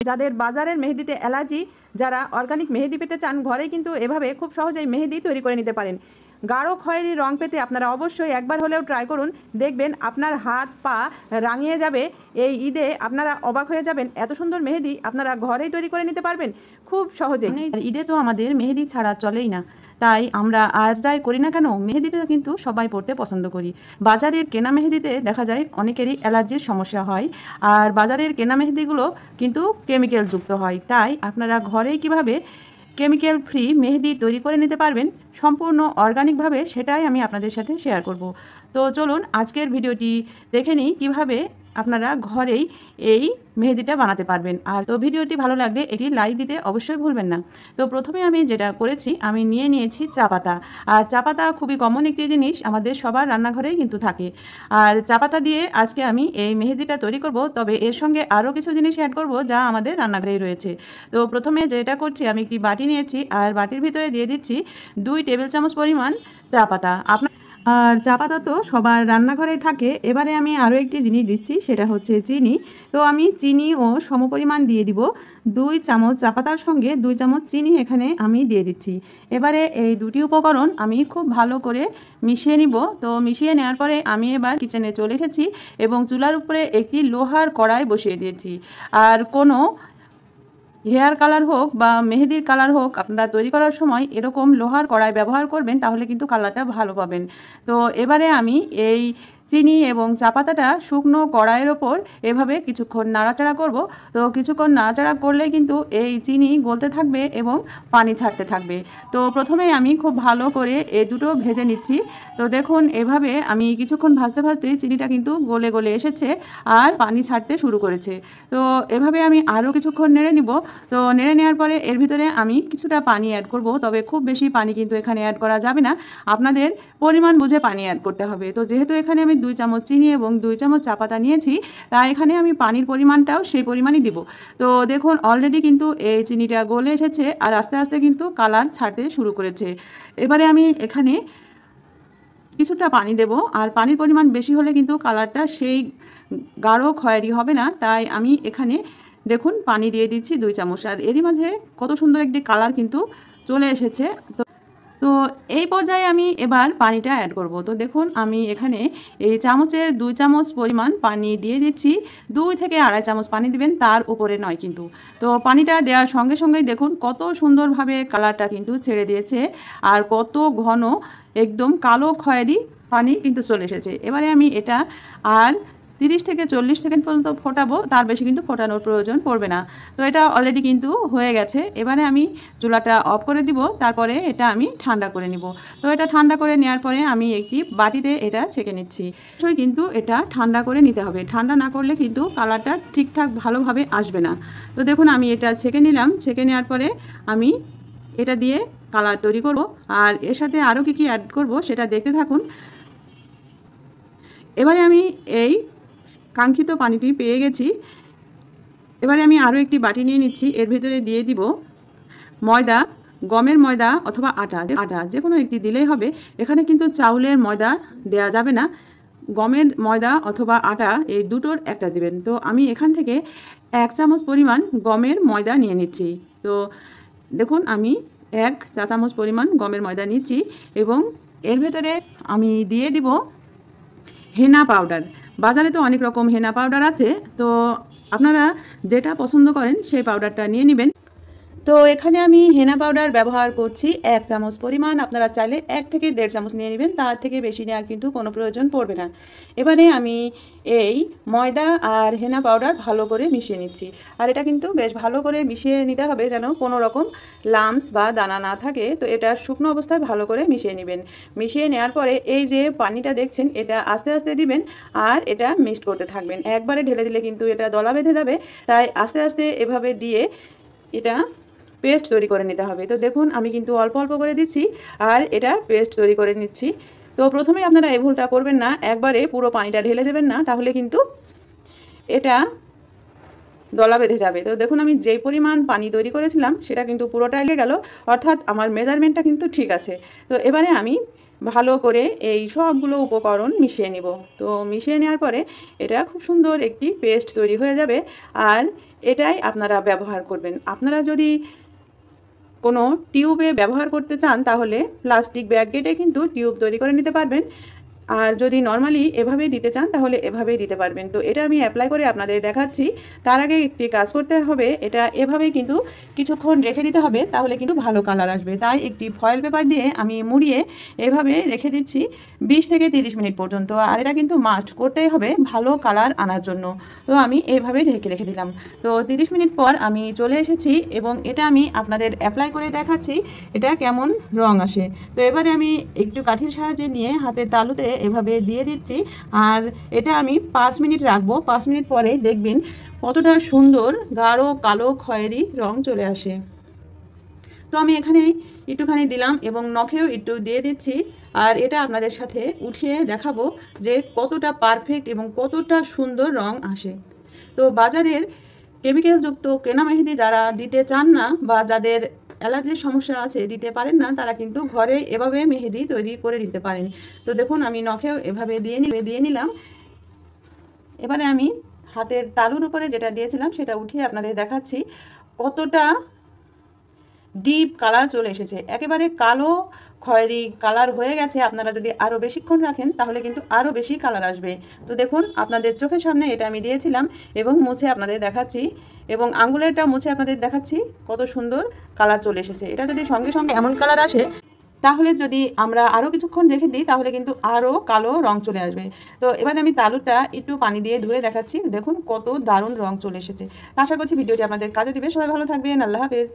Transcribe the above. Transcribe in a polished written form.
যাদের বাজারের মেহেদিতে অ্যালার্জি, যারা অর্গানিক মেহেদি পেতে চান, ঘরে কিন্তু এভাবে খুব সহজেই মেহেদি তৈরি করে নিতে পারেন। গাঢ় খয়েরি রং পেতে আপনারা অবশ্যই একবার হলেও ট্রাই করুন, দেখবেন আপনার হাত পা রাঙিয়ে যাবে। এই ঈদে আপনারা অবাক হয়ে যাবেন, এত সুন্দর মেহেদি আপনারা ঘরেই তৈরি করে নিতে পারবেন খুব সহজেই। ঈদে তো আমাদের মেহেদি ছাড়া চলেই না, তাই আমরা আর যাই করি না কেন মেহেদিটা কিন্তু সবাই পরতে পছন্দ করি। বাজারের কেনা মেহেদিতে দেখা যায় অনেকেরই অ্যালার্জির সমস্যা হয়, আর বাজারের কেনা মেহেদিগুলো কিন্তু কেমিক্যাল যুক্ত হয়। তাই আপনারা ঘরেই কিভাবে কেমিক্যাল ফ্রি মেহেদি তৈরি করে নিতে পারবেন সম্পূর্ণ অর্গানিকভাবে, সেটাই আমি আপনাদের সাথে শেয়ার করব। তো চলুন আজকের ভিডিওটি দেখে নিই কীভাবে আপনারা ঘরেই এই মেহেদিটা বানাতে পারবেন। আর তো ভিডিওটি ভালো লাগলে এটি লাইক দিতে অবশ্যই ভুলবেন না। তো প্রথমে আমি যেটা করেছি, আমি নিয়েছি চা পাতা। আর চা পাতা খুবই কমন একটি জিনিস, আমাদের সবার রান্নাঘরেই কিন্তু থাকে। আর চা পাতা দিয়ে আজকে আমি এই মেহেদিটা তৈরি করব, তবে এর সঙ্গে আরও কিছু জিনিস অ্যাড করব যা আমাদের রান্নাঘরেই রয়েছে। তো প্রথমে যেটা করছি, আমি একটি বাটি নিয়েছি, আর বাটির ভিতরে দিয়ে দিচ্ছি 2 টেবিল চামচ পরিমাণ চা পাতা। আর চা পাতা তো সবার রান্নাঘরেই থাকে। এবারে আমি আরও একটি জিনিস দিচ্ছি, সেটা হচ্ছে চিনি। তো আমি চিনিও সমপরিমাণ দিয়ে দিব। 2 চামচ চা পাতার সঙ্গে 2 চামচ চিনি এখানে আমি দিয়ে দিচ্ছি। এবারে এই দুটি উপকরণ আমি খুব ভালো করে মিশিয়ে নিব। তো মিশিয়ে নেওয়ার পরে আমি এবার কিচেনে চলে এসেছি এবং চুলার উপরে একটি লোহার কড়াই বসিয়ে দিয়েছি। আর কোনো হেয়ার কালার হোক বা মেহেদির কালার হোক, আপনারা তৈরি করার সময় এরকম লোহার কড়াই ব্যবহার করবেন, তাহলে কিন্তু কালারটা ভালো পাবেন। তো এবারে আমি এই চিনি এবং চা পাতাটা শুকনো কড়াইয়ের ওপর এভাবে কিছুক্ষণ নাড়াচাড়া করব। তো কিছুক্ষণ নাড়াচাড়া করলে কিন্তু এই চিনি গলতে থাকবে এবং পানি ছাড়তে থাকবে। তো প্রথমে আমি খুব ভালো করে এই দুটো ভেজে নিচ্ছি। তো দেখুন এভাবে আমি কিছুক্ষণ ভাজতে ভাজতে চিনিটা কিন্তু গলে গলে এসেছে আর পানি ছাড়তে শুরু করেছে। তো এভাবে আমি আরও কিছুক্ষণ নেড়ে নিব। তো নেড়ে নেওয়ার পরে এর ভিতরে আমি কিছুটা পানি অ্যাড করব, তবে খুব বেশি পানি কিন্তু এখানে অ্যাড করা যাবে না, আপনাদের পরিমাণ বুঝে পানি অ্যাড করতে হবে। তো যেহেতু এখানে আমি 2 চামচ চিনি এবং 2 চামচ চা পাতা নিয়েছি, তাই এখানে আমি পানির পরিমাণটাও সেই পরিমাণই দিব। তো দেখুন অলরেডি কিন্তু এই চিনিটা গলে এসেছে আর আস্তে আস্তে কিন্তু কালার ছাড়তে শুরু করেছে। এবারে আমি এখানে কিছুটা পানি দেব, আর পানির পরিমাণ বেশি হলে কিন্তু কালারটা সেই গাঢ় খয়েরি হবে না। তাই আমি এখানে দেখুন পানি দিয়ে দিচ্ছি 2 চামচ, আর এরই মাঝে কত সুন্দর একটি কালার কিন্তু চলে এসেছে। তো এই পর্যায়ে আমি এবার পানিটা অ্যাড করব। তো দেখুন আমি এখানে এই চামচের 2 চামচ পরিমাণ পানি দিয়ে দিচ্ছি। 2 থেকে আড়াই চামচ পানি দিবেন, তার উপরে নয় কিন্তু। তো পানিটা দেওয়ার সঙ্গে সঙ্গেই দেখুন কত সুন্দরভাবে কালারটা কিন্তু ছেড়ে দিয়েছে, আর কত ঘন একদম কালো খয়েরি পানি কিন্তু চলে এসেছে। এবারে আমি এটা আর 30 থেকে 40 সেকেন্ড পর্যন্ত ফোটাবো, তার বেশি কিন্তু ফোটানোর প্রয়োজন পড়বে না। তো এটা অলরেডি কিন্তু হয়ে গেছে। এবারে আমি চুলাটা অফ করে দিব, তারপরে এটা আমি ঠান্ডা করে নিব। তো এটা ঠান্ডা করে নেওয়ার পরে আমি একটি বাটিতে এটা ছেঁকে নিচ্ছি। অবশ্যই কিন্তু এটা ঠান্ডা করে নিতে হবে, ঠান্ডা না করলে কিন্তু কালারটা ঠিকঠাক ভালোভাবে আসবে না। তো দেখুন আমি এটা ছেঁকে নিলাম। ছেঁকে নেওয়ার পরে আমি এটা দিয়ে কালার তৈরি করব, আর এর সাথে আরও কী অ্যাড করব সেটা দেখতে থাকুন। এবারে আমি এই কাঙ্ক্ষিত পানিটি পেয়ে গেছি। এবারে আমি আরও একটি বাটি নিয়ে নিচ্ছি, এর ভিতরে দিয়ে দিব ময়দা, গমের ময়দা অথবা আটা যে কোনো একটি দিলেই হবে। এখানে কিন্তু চাউলের ময়দা দেয়া যাবে না, গমের ময়দা অথবা আটা এই দুটোর একটা দিবেন। তো আমি এখান থেকে 1 চামচ পরিমাণ গমের ময়দা নিয়ে নিচ্ছি। তো দেখুন আমি 1 চা চামচ পরিমাণ গমের ময়দা নিচ্ছি এবং এর ভেতরে আমি দিয়ে দিব হেনা পাউডার। বাজারে তো অনেক রকম হেনা পাউডার আছে, তো আপনারা যেটা পছন্দ করেন সেই পাউডারটা নিয়ে নেবেন। তো এখানে আমি হেনা পাউডার ব্যবহার করছি 1 চামচ পরিমাণ। আপনারা চাইলে 1 থেকে 1.5 চামচ নিয়ে নেবেন, তার থেকে বেশি নেওয়ার কিন্তু কোনো প্রয়োজন পড়বে না। এবারে আমি এই ময়দা আর হেনা পাউডার ভালো করে মিশিয়ে নিচ্ছি, আর এটা কিন্তু বেশ ভালো করে মিশিয়ে নিতে হবে যেন কোনো রকম লাম্পস বা দানা না থাকে। তো এটা শুকনো অবস্থায় ভালো করে মিশিয়ে নেবেন। মিশিয়ে নেওয়ার পরে এই যে পানিটা দেখছেন, এটা আস্তে আস্তে দিবেন আর এটা মিক্সড করতে থাকবেন। একবারে ঢেলে দিলে কিন্তু এটা দলা বেঁধে যাবে, তাই আস্তে আস্তে এভাবে দিয়ে এটা পেস্ট তৈরি করে নিতে হবে। তো দেখুন আমি কিন্তু অল্প অল্প করে দিচ্ছি আর এটা পেস্ট তৈরি করে নিচ্ছি। তো প্রথমেই আপনারা এই ভুলটা করবেন না, একবারে পুরো পানিটা ঢেলে দেবেন না, তাহলে কিন্তু এটা দলা বেঁধে যাবে। তো দেখুন আমি যেই পরিমাণ পানি তৈরি করেছিলাম সেটা কিন্তু পুরোটাই লেগে গেল, অর্থাৎ আমার মেজারমেন্টটা কিন্তু ঠিক আছে। তো এবারে আমি ভালো করে এই সবগুলো উপকরণ মিশিয়ে নিব। তো মিশিয়ে নেওয়ার পরে এটা খুব সুন্দর একটি পেস্ট তৈরি হয়ে যাবে। আর এটাই আপনারা ব্যবহার করবেন। আপনারা যদি কোনো টিউবে ব্যবহার করতে চান তাহলে প্লাস্টিক ব্যাগ কেটে কিন্তু টিউব তৈরি করে নিতে পারবেন। আর যদি নরমালি এভাবেই দিতে চান তাহলে এভাবেই দিতে পারবেন। তো এটা আমি অ্যাপ্লাই করে আপনাদের দেখাচ্ছি। তার আগে একটি কাজ করতে হবে, এটা এভাবেই কিন্তু কিছুক্ষণ রেখে দিতে হবে, তাহলে কিন্তু ভালো কালার আসবে। তাই একটি ফয়েল পেপার দিয়ে আমি মুড়িয়ে এভাবে রেখে দিচ্ছি 20 থেকে 30 মিনিট পর্যন্ত। আর এটা কিন্তু মাস্ট করতেই হবে ভালো কালার আনার জন্য। তো আমি এভাবে ঢেকে রেখে দিলাম। তো 30 মিনিট পর আমি চলে এসেছি এবং এটা আমি আপনাদের অ্যাপ্লাই করে দেখাচ্ছি এটা কেমন রং আসে। তো এবারে আমি একটু কাঠির সাহায্যে নিয়ে হাতের তালুতে এভাবে দিয়ে দিচ্ছি। আর এটা আমি 5 মিনিট রাখবো। 5 মিনিট পরে দেখবেন কতটা সুন্দর গাঢ় কালো খয়েরি রং চলে আসে। তো আমি এখানে একটুখানি দিলাম এবং নখেও একটু দিয়ে দিচ্ছি। আর এটা আপনাদের সাথে উঠিয়ে দেখাবো যে কতটা পারফেক্ট এবং কতটা সুন্দর রং আসে। তো বাজারের কেমিক্যালযুক্ত কেনা মেহেদি যারা দিতে চান না বা যাদের অ্যালার্জির সমস্যা আছে, দিতে পারেন না, তারা কিন্তু ঘরে এভাবে মেহেদি তৈরি করে নিতে পারেন। তো দেখুন আমি নখেও এভাবে দিয়ে নিলাম। এবারে আমি হাতের তালুর উপরে যেটা দিয়েছিলাম সেটা উঠিয়ে আপনাদের দেখাচ্ছি কতটা ডিপ কালার চলে এসেছে, একেবারে কালো খয়েরি কালার হয়ে গেছে। আপনারা যদি আরও বেশিক্ষণ রাখেন তাহলে কিন্তু আরও বেশি কালার আসবে। তো দেখুন আপনাদের চোখের সামনে এটা আমি দিয়েছিলাম এবং মুছে আপনাদের দেখাচ্ছি এবং আঙ্গুলেরটা মুছে আপনাদের দেখাচ্ছি কত সুন্দর কালার চলে এসেছে। এটা যদি সঙ্গে সঙ্গে এমন কালার আসে, তাহলে যদি আমরা আরও কিছুক্ষণ রেখে দিই তাহলে কিন্তু আরও কালো রং চলে আসবে। তো এবার আমি তালুটা একটু পানি দিয়ে ধুয়ে দেখাচ্ছি। দেখুন কত দারুণ রং চলে এসেছে। আশা করছি ভিডিওটি আপনাদের কাজে দিবে। সবাই ভালো থাকবেন। আল্লাহ হাফেজ।